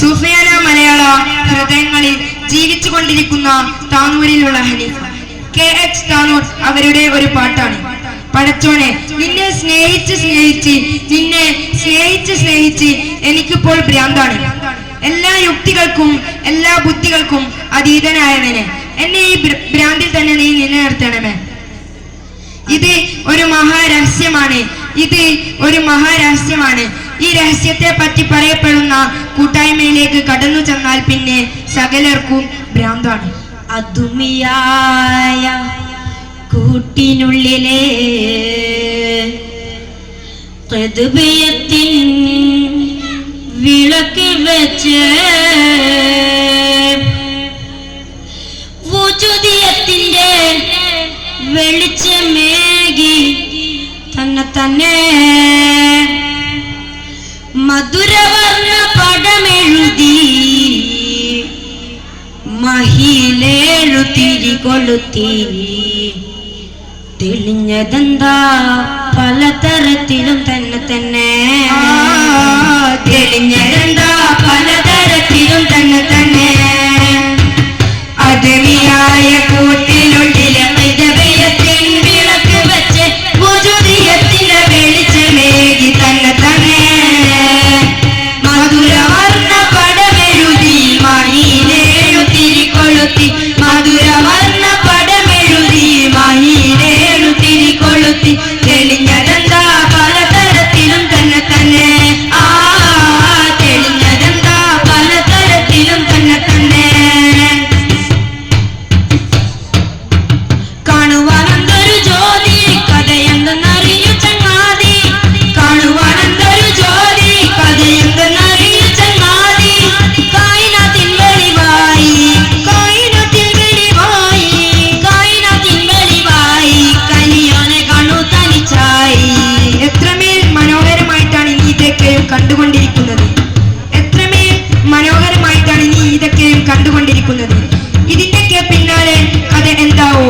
സൂഫിയാന മലയാള ഹൃദയങ്ങളിൽ ജീവിച്ചുകൊണ്ടിരിക്കുന്ന താനൂരിലുള്ള ഹനീഫ KH താനൂർ അവരുടെ ഒരു പാട്ടാണ്. പടച്ചോനെ, നിന്നെ സ്നേഹിച്ച് എനിക്കിപ്പോൾ ഭ്രാന്താണ്. എല്ലാ യുക്തികൾക്കും എല്ലാ ബുദ്ധികൾക്കും അതീതനായവനെ, എന്നെ ഈ ഭ്രാന്തിൽ തന്നെ നീ നിലനിർത്തണമേ. ഇത് ഒരു മഹാരഹസ്യമാണ്. ഈ രഹസ്യത്തെ പറ്റി പറയപ്പെടുന്ന കൂട്ടായ്മയിലേക്ക് കടന്നു ചെന്നാൽ പിന്നെ സകലർക്കും ഭ്രാന്താണ്. അതുമിയായ കൂട്ടിനുള്ളിലെ ഖുതുബിയത്തിൻ വിളക്ക് വെച്ച് വുജൂദിയത്തിന്റെ വെളിച്ചമേകി തന്നെ മധുരവർണ്ണ പടമെഴുതി മഹിലേഴു തിരികൊളുത്തി തെളിഞ്ഞതെന്താ പലതരത്തിലും തന്നെ തെളിഞ്ഞതെന്താ പലതരത്തിലും തന്നെ അദമിയായ കൂട്ടിനുള്ളിലെ ഖുതുബിയത്തിൻ വിളക്ക് വെച്ച് വുജൂദിയത്തിന്റെ വെളിച്ചമേകി തന്നെ മധുരവർണ്ണ പടമെഴുതി മഹിലേഴു തിരികൊളുത്തി മധുരവർണ്ണ പടമെഴുതി മഹിലേഴു തിരികൊളുത്തി തെളിഞ്ഞതെന്താ പലതരത്തിലും തന്നെ തെളിഞ്ഞതെന്താ പലതരത്തിലും തന്നെ കാണുവാനെന്തൊരു ജ്യോതി കഥയെന്തെന്നറിയു ചങ്ങാതി കാണുവാനെന്തൊരു ജ്യോതി കഥയെന്തെന്നറിയു ചങ്ങാതി കായിനത്തിൻ വെളിവായി കനിയോനെ കാണു തനിച്ചായി. എത്രമേൽ മനോഹരമായിട്ടാണ് നീ ഇതൊക്കെയും കണ്ടുകൊണ്ടിരിക്കുന്നത്. ഇതിന്റെയൊക്കെ പിന്നാലെ കഥ എന്താവോ?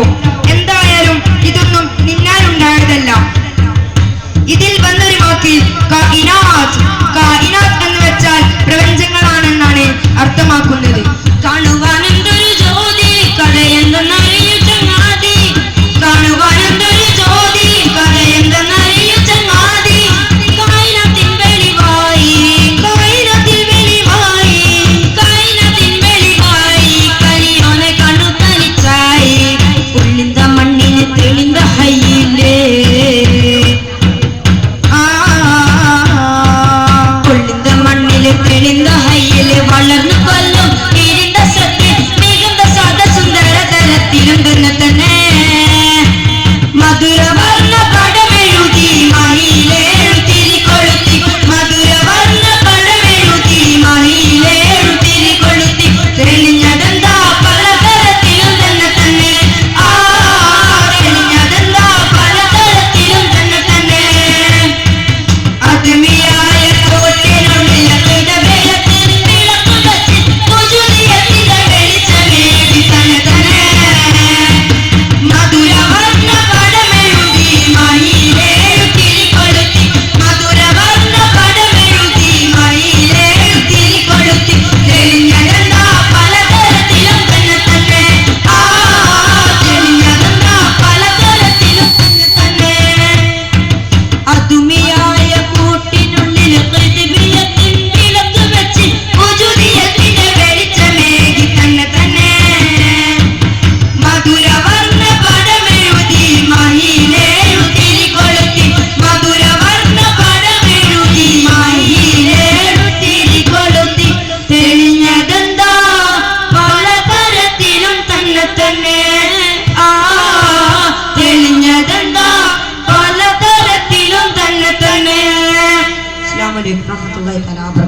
എന്തായാലും ഇതൊന്നും നിന്നാലുണ്ടായതല്ല. ഇതിൽ വന്നൊരു വാക്ക് കായിനാത്ത് എന്ന് വെച്ചാൽ പ്രപഞ്ചങ്ങളാണെന്നാണ് അർത്ഥമാക്കുന്നത്. കാണുവാനെന്തൊരു ജ്യോതി കഥയെന്തെന്നറിയു ചങ്ങാതി കാണുവാനെന്തൊരു ജ്യോതി കഥയെന്തെന്നറിയു ചങ്ങാതി കായിനത്തിൻ വെളിവായി കനിയോനെ കണ്ടു തനിച്ചായി. ഉള്ളിന്ത മണ്ണിന് തെളിന്ത ഹൈയിലേ ഉള്ളിന്ത മണ്ണില് തെളിന്ത ഹൈയില് വളർന്നു കൊല്ലും ഇരുണ്ട സത്യം മികുന്ന സദ സുന്ദര തരത്തിലും തന്നെ മധുരവർണ്ണ പടമെഴുതി മഹിലേഴു തിരികൊളുത്തി മധുരവർണ്ണ പടമെഴുതി മഹിലേഴു തിരികൊളുത്തി തെളിഞ്ഞതെന്താ പലതരത്തിലും തന്നെ തെളിഞ്ഞതെന്താ പലതരത്തിലും തന്നെ അദമിയായ കൂട്ടിനുള്ളിലെ ഖുതുബിയത്തിൻ വിളക്ക് വെച്ച് വുജൂദിയത്തിന്റെ വെളിച്ചമേകി തന്നെ മധുരവർണ്ണ പടമെഴുതി മഹിലേഴു തിരികൊളുത്തി മധുരവർണ്ണ പടമെഴുതി മഹിലേഴു തിരികൊളുത്തി തെളിഞ്ഞതെന്താ പലതരത്തിലും തന്നെ തെളിഞ്ഞതെന്താ പലതരത്തിലും തന്നെ അതുമിയായ കൂട്ടിനുള്ളിലെ ഖുതുബിയത്തിൻ വിളക്ക് വെച്ച് വുജൂദിയത്തിന്റെ വെളിച്ചമേകി തന്നെ മധുരവർണ്ണ പടമെഴുതി മഹിലേഴു തിരികൊളുത്തി മധുരവർണ്ണ പടമെഴുതി മഹിലേഴു തിരികൊളുത്തി തെളിഞ്ഞതെന്താ പലതരത്തിലും തന്നെ തെളിഞ്ഞതെന്താ പലതരത്തിലും തന്നെ. അസ്സലാമു അലൈക്കും വറഹ്മത്തുള്ളാഹി തആല.